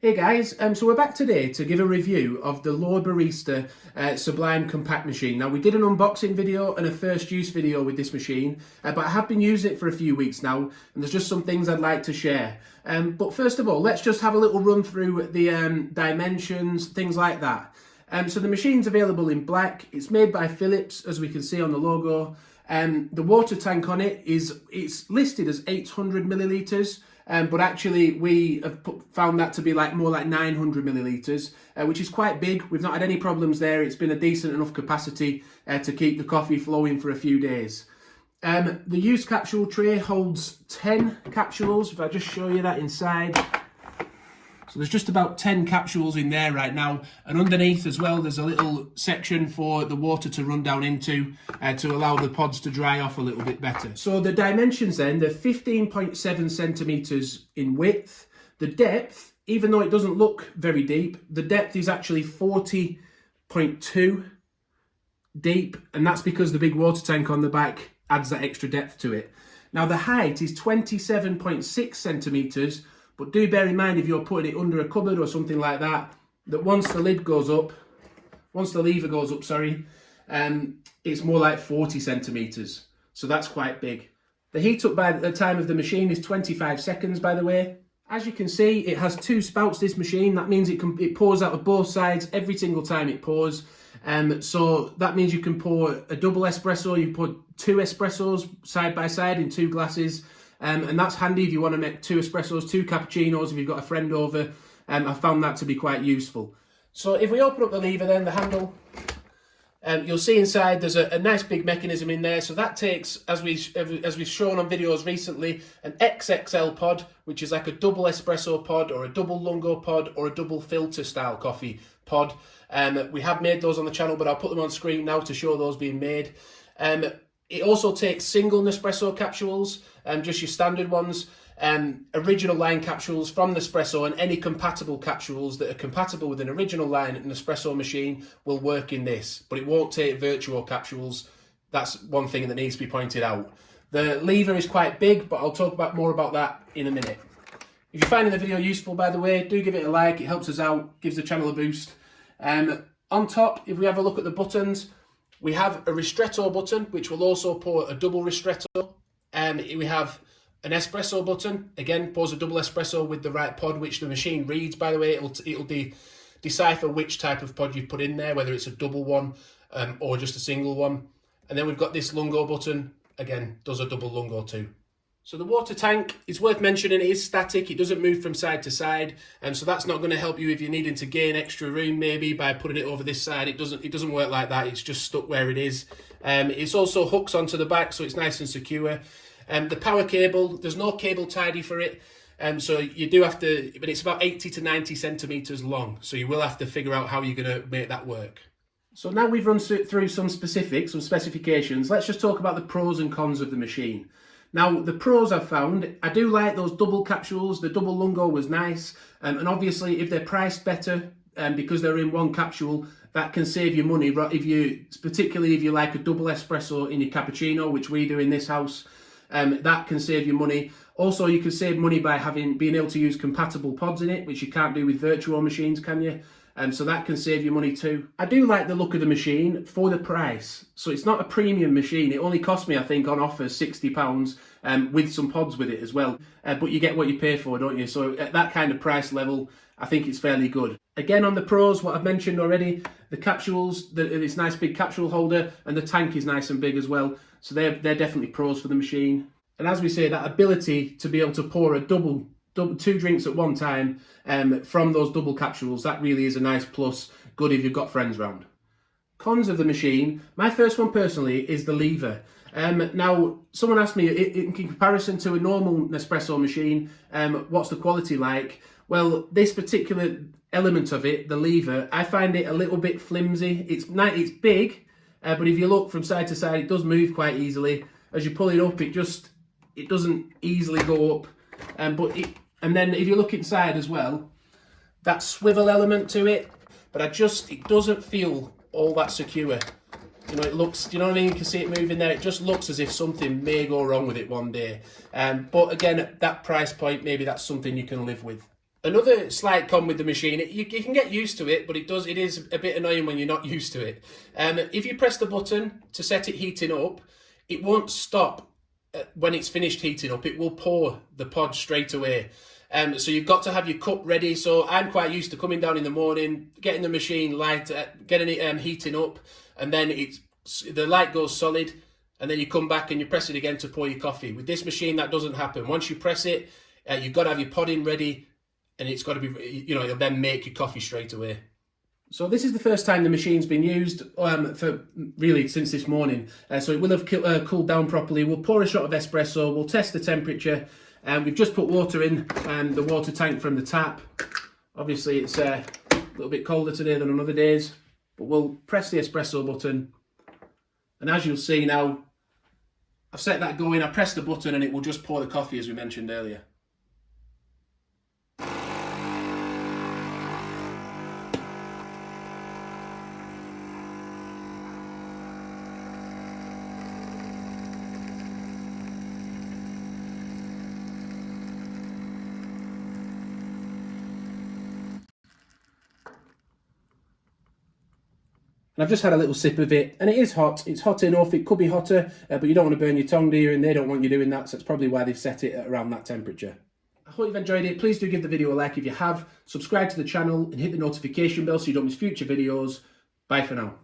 Hey guys, so we're back today to give a review of the Barista Sublime compact machine. Now we did an unboxing video and a first use video with this machine, but I have been using it for a few weeks now and there's just some things I'd like to share. But first of all, let's just have a little run through the dimensions, things like that. So the machine's available in black, it's made by Philips as we can see on the logo. The water tank on it's listed as 800 millilitres. But actually we have found that to be more like 900 millilitres, which is quite big. We've not had any problems there. It's been a decent enough capacity to keep the coffee flowing for a few days. The used capsule tray holds 10 capsules. If I just show you that inside. So there's just about 10 capsules in there right now, and underneath as well there's a little section for the water to run down into to allow the pods to dry off a little bit better. So the dimensions then, they're 15.7 centimetres in width. The depth, even though it doesn't look very deep, the depth is actually 40.2 deep, and that's because the big water tank on the back adds that extra depth to it. Now the height is 27.6 centimetres, but do bear in mind if you're putting it under a cupboard or something like that, that once the lever goes up, it's more like 40 centimetres. So that's quite big. The heat up by the time of the machine is 25 seconds, by the way. As you can see, it has two spouts, this machine. That means it pours out of both sides every single time it pours. So that means you can pour a double espresso, you put two espressos side by side in two glasses. And that's handy if you want to make two espressos, two cappuccinos, if you've got a friend over. I found that to be quite useful. So if we open up the lever then, the handle, you'll see inside there's a nice big mechanism in there. So that takes, as we've shown on videos recently, an XXL pod, which is like a double espresso pod or a double lungo pod or a double filter style coffee pod. We have made those on the channel, but I'll put them on screen now to show those being made. It also takes single Nespresso capsules, just your standard ones, original line capsules from Nespresso, and any compatible capsules that are compatible with an original line Nespresso machine will work in this, but it won't take Vertuo capsules. That's one thing that needs to be pointed out. The lever is quite big, but I'll talk more about that in a minute. If you're finding the video useful, by the way, do give it a like, it helps us out, gives the channel a boost. On top, if we have a look at the buttons, we have a ristretto button, which will also pour a double ristretto. We have an espresso button, again, pours a double espresso with the right pod, which the machine reads, by the way. It'll decipher which type of pod you've put in there, whether it's a double one or just a single one. And then we've got this lungo button, again, does a double lungo too. So the water tank, it's worth mentioning, it is static, it doesn't move from side to side, so that's not going to help you if you're needing to gain extra room maybe by putting it over this side. It doesn't work like that, it's just stuck where it is. It's also hooks onto the back, so it's nice and secure. The power cable, there's no cable tidy for it, so you do have to, but it's about 80 to 90 centimetres long, so you will have to figure out how you're going to make that work. So now we've run through some specifications, let's just talk about the pros and cons of the machine. Now, the pros I've found, I do like those double capsules. The double lungo was nice. And obviously, if they're priced better, because they're in one capsule, that can save you money. Particularly if you like a double espresso in your cappuccino, which we do in this house, that can save you money. Also, you can save money by being able to use compatible pods in it, which you can't do with Vertuo machines, can you? So that can save you money too. I do like the look of the machine for the price. So it's not a premium machine. It only cost me, I think, on offer £60 with some pods with it as well. But you get what you pay for, don't you? So at that kind of price level, I think it's fairly good. Again, on the pros, what I've mentioned already, the capsules, this nice big capsule holder, and the tank is nice and big as well. So they're definitely pros for the machine. And as we say, that ability to be able to pour a two drinks at one time from those double capsules, that really is a nice plus, good if you've got friends round. Cons of the machine, my first one personally is the lever. Now, someone asked me, in comparison to a normal Nespresso machine, what's the quality like? Well, this particular element of it, the lever, I find it a little bit flimsy. It's big, but if you look from side to side, it does move quite easily. As you pull it up, it doesn't easily go up. And then if you look inside as well, that swivel element to it, but it doesn't feel all that secure. You know, it looks, you know what I mean? You can see it moving there. It just looks as if something may go wrong with it one day. But again, at that price point, maybe that's something you can live with. Another slight con with the machine, you can get used to it, but it is a bit annoying when you're not used to it. If you press the button to set it heating up, it won't stop when it's finished heating up. It will pour the pod straight away. So you've got to have your cup ready. So I'm quite used to coming down in the morning, getting the machine light, getting it heating up, and then the light goes solid, and then you come back and you press it again to pour your coffee. With this machine, that doesn't happen. Once you press it, you've got to have your podding ready, and it's got to be, it'll then make your coffee straight away. So this is the first time the machine's been used for really since this morning. So it will have cooled down properly. We'll pour a shot of espresso. We'll test the temperature. We've just put water in the water tank from the tap. Obviously it's a little bit colder today than on other days, but we'll press the espresso button. And as you'll see now, I've set that going. I press the button and it will just pour the coffee as we mentioned earlier. And I've just had a little sip of it, and it is hot. It's hot enough. It could be hotter, but you don't want to burn your tongue, do you? And they don't want you doing that, so that's probably why they've set it at around that temperature. I hope you've enjoyed it. Please do give the video a like if you have. Subscribe to the channel and hit the notification bell so you don't miss future videos. Bye for now.